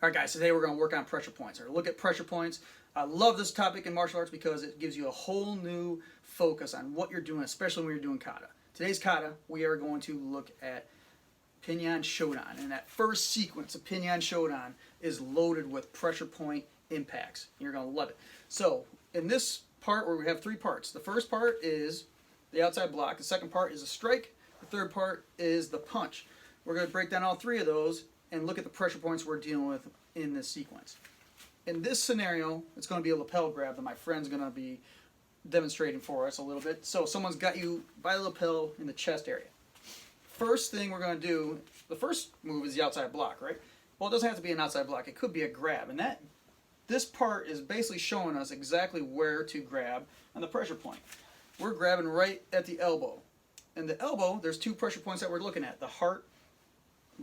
All right, guys, today we're going to work on pressure points, or look at pressure points. I love this topic in martial arts because it gives you a whole new focus on what you're doing, especially when you're doing kata. Today's kata, we are going to look at Pinyan Shodan, and that first sequence of Pinyan Shodan is loaded with pressure point impacts. You're going to love it. So, in this part where we have three parts, the first part is the outside block, the second part is a strike, the third part is the punch. We're going to break down all three of those and look at the pressure points we're dealing with in this sequence. In this scenario, it's going to be a lapel grab that my friend's going to be demonstrating for us a little bit. So someone's got you by the lapel in the chest area. First thing we're going to do, the first move is the outside block, right? Well, it doesn't have to be an outside block. It could be a grab. And this part is basically showing us exactly where to grab on the pressure point. We're grabbing right at the elbow. And the elbow, there's two pressure points that we're looking at. The heart,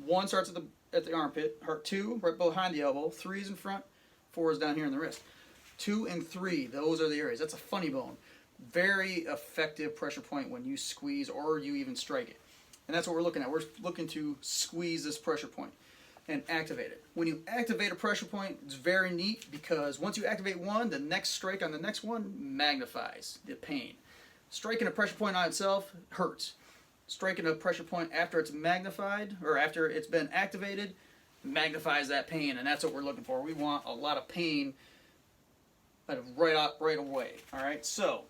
one starts at the armpit, heart two, right behind the elbow, three is in front, four is down here in the wrist. 2 and 3, those are the areas. That's a funny bone. Very effective pressure point when you squeeze or you even strike it. And that's what we're looking at. We're looking to squeeze this pressure point and activate it. When you activate a pressure point, it's very neat because once you activate one, the next strike on the next one magnifies the pain. Striking a pressure point on itself hurts. Striking a pressure point after it's magnified or after it's been activated magnifies that pain, and that's what we're looking for. We want a lot of pain right away. All right, so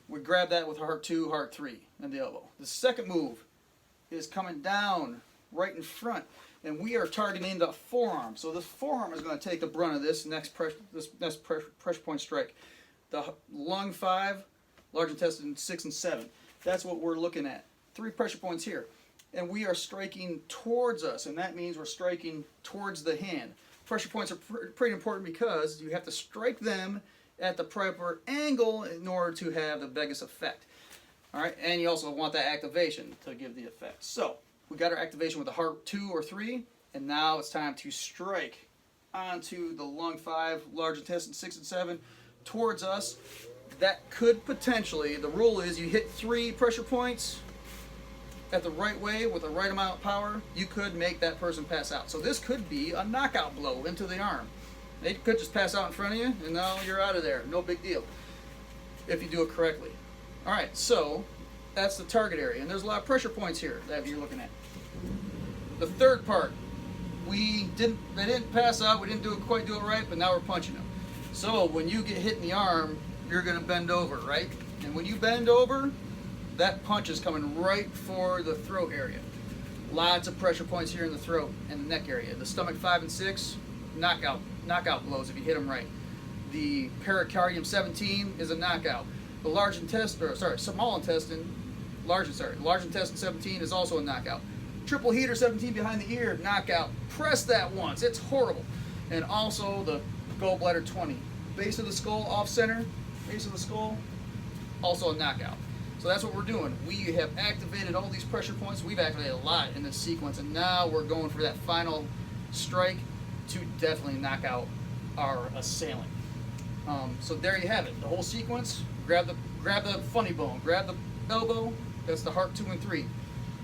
we grab that with heart 2, heart 3, and the elbow. The second move is coming down right in front, and we are targeting the forearm. So this forearm is going to take the brunt of this next pressure point strike. The lung 5, large intestine 6 and 7. That's what we're looking at. 3 pressure points here. And we are striking towards us, and that means we're striking towards the hand. Pressure points are pretty important because you have to strike them at the proper angle in order to have the biggest effect. All right, and you also want that activation to give the effect. So we got our activation with the heart 2 or 3, and now it's time to strike onto the lung 5, large intestine 6 and 7 towards us. That could potentially, the rule is you hit 3 pressure points at the right way with the right amount of power, you could make that person pass out. So this could be a knockout blow into the arm. They could just pass out in front of you and now you're out of there. No big deal if you do it correctly. All right, so that's the target area, and there's a lot of pressure points here that you're looking at. The third part, they didn't pass out, we didn't quite do it right, but now we're punching them. So when you get hit in the arm, you're going to bend over, right? And when you bend over, that punch is coming right for the throat area. Lots of pressure points here in the throat and the neck area. The stomach 5 and 6, knockout blows if you hit them right. The pericardium 17 is a knockout. The large intestine, large intestine 17 is also a knockout. Triple heater 17 behind the ear, knockout. Press that once, it's horrible. And also the gallbladder 20. Base of the skull off center, base of the skull, also a knockout. So that's what we're doing. We have activated all these pressure points. We've activated a lot in this sequence, and now we're going for that final strike to definitely knock out our assailant. So there you have it. The whole sequence. Grab the funny bone. Grab the elbow. That's the heart 2 and 3.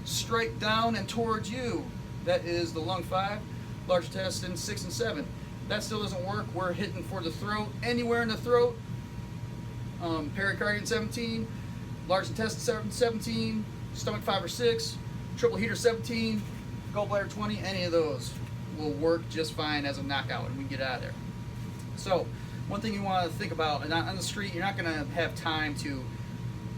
Strike down and towards you. That is the lung 5, large intestine 6 and 7. That still doesn't work. We're hitting for the throat. Anywhere in the throat. Pericardium 17. Large intestine 17, stomach 5 or 6, triple heater 17, gallbladder 20, any of those will work just fine as a knockout and we get out of there. So, one thing you want to think about, and on the street, you're not going to have time to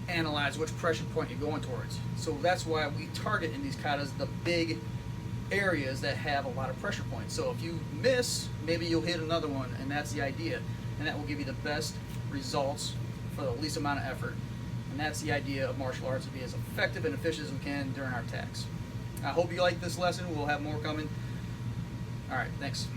analyze which pressure point you're going towards. So that's why we target in these katas the big areas that have a lot of pressure points. So if you miss, maybe you'll hit another one, and that's the idea. And that will give you the best results for the least amount of effort. And that's the idea of martial arts, to be as effective and efficient as we can during our attacks. I hope you like this lesson. We'll have more coming. All right, thanks.